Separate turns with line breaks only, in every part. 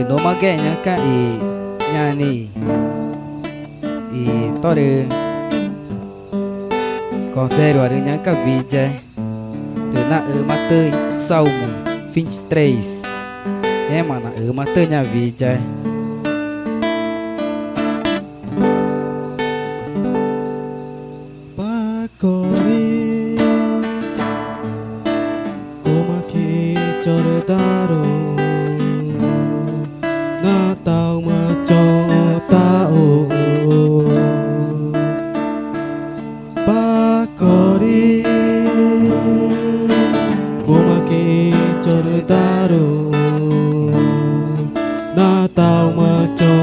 no magenya ka nyani tore Cordeiro aranha cavija na matei Salmo 23 mana matenya vija
Pakori Como que chordaro Na tao ma cho tao Pakori Como que chordaro Na tao ma cho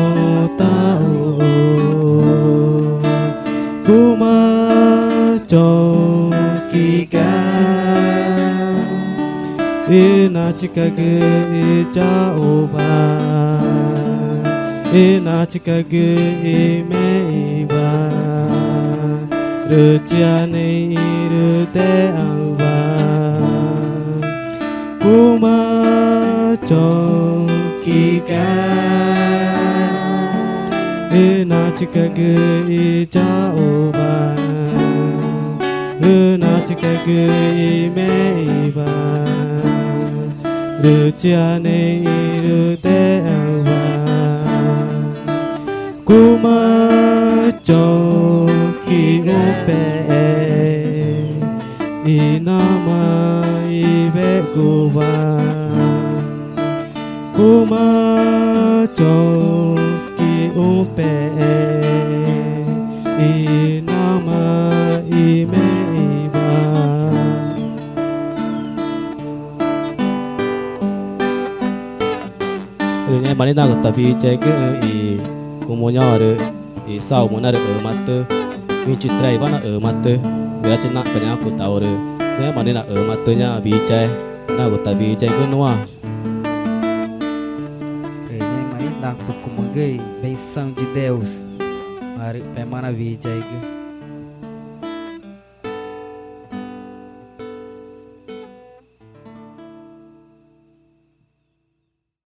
tao Kuma cho kika Ina chika ge cha oba Ina chika ge me ba Re chia nei re te ava Kuma cho kika Ina chika ge cha oba Ina chika ge me ba Re chia nei re te ava Kuma cho ki ope Inama ibe kuwa Kuma cho ki ope Inama ime iba Rene bani na tapi cek kumonya ada sau mana ada mata minci try mana mata dia cina kena aku tahu ada dia bani na matanya bijai na aku tapi bijai ke noa
Rene mai na kumagai benção de Deus mari pemana vija